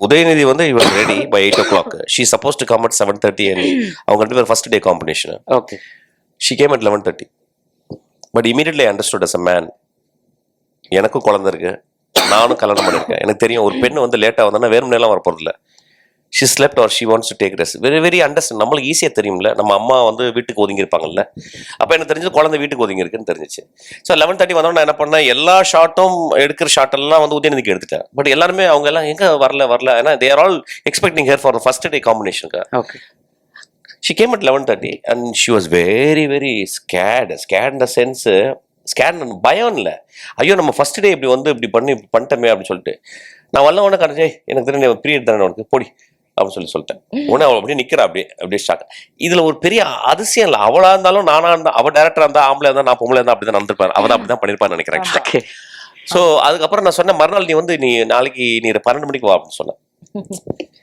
உதயநிதி வந்து he was ready by 8 o'clock. She supposed to come at 7:30 and அவங்க ரெண்டு பேர் first day combination. Okay. She came at 11:30. But immediately I understood as a man. எனக்கும் குழந்தை இருக்கு, நானும் கல்யாணம் பண்ணியிருக்கேன், எனக்கு தெரியும் ஒரு பெண்ணு வந்து லேட்டாக வந்தோன்னா வேறுமனேலாம் வர போகிறதில்ல. She slept or she wants to take rest. Very understand. நம்மளுக்கு ஈஸியாக தெரியும்ல, நம்ம அம்மா வந்து வீட்டுக்கு ஒதுங்கியிருப்பாங்கல்ல. அப்போ எனக்கு தெரிஞ்சது குழந்தை வீட்டுக்கு ஒதுங்கியிருக்குன்னு தெரிஞ்சிச்சு. ஸோ 11:30 வந்தோம். நான் என்ன பண்ணேன், எல்லா ஷாட்டும் எடுக்கிற ஷாட்டெல்லாம் வந்து உதயநிதிக்கு எடுத்துட்டேன். பட் எல்லாருமே அவங்க எல்லாம் எங்கே வரல ஏன்னா they are all expecting here for first day காம்பினேஷனுக்கு. Okay. She came at 11:30 and she was very scared in the sense, பயம் இல்லை, ஐயோ நம்ம ஃபர்ஸ்ட் டே இப்படி வந்து இப்படி பண்ணிட்டோமே அப்படின்னு சொல்லிட்டு. நான் உடனே கரைச்சே எனக்கு தெரிஞ்ச பீரியட் தானே உனக்கு போடி அப்படின்னு சொல்லிட்டேன். உடனே அவள் அப்படியே நிற்கிறா, அப்படியே ஷாக். இதுல ஒரு பெரிய அதிசயம் இல்லை, அவளா இருந்தாலும் நானா இருந்தா, அவள் டேரக்டரா இருந்தா, ஆம்பளை இருந்தா, நான் பொம்பளை இருந்தா அப்படிதான் நடந்திருப்பாரு. அவள் அப்படிதான் பண்ணிருப்பான்னு நினைக்கிறேன். ஸோ அதுக்கப்புறம் நான் சொன்னேன், மறுநாள் நீ வந்து நாளைக்கு நீ 12 மணிக்கு வா அப்படின்னு சொன்னேன்.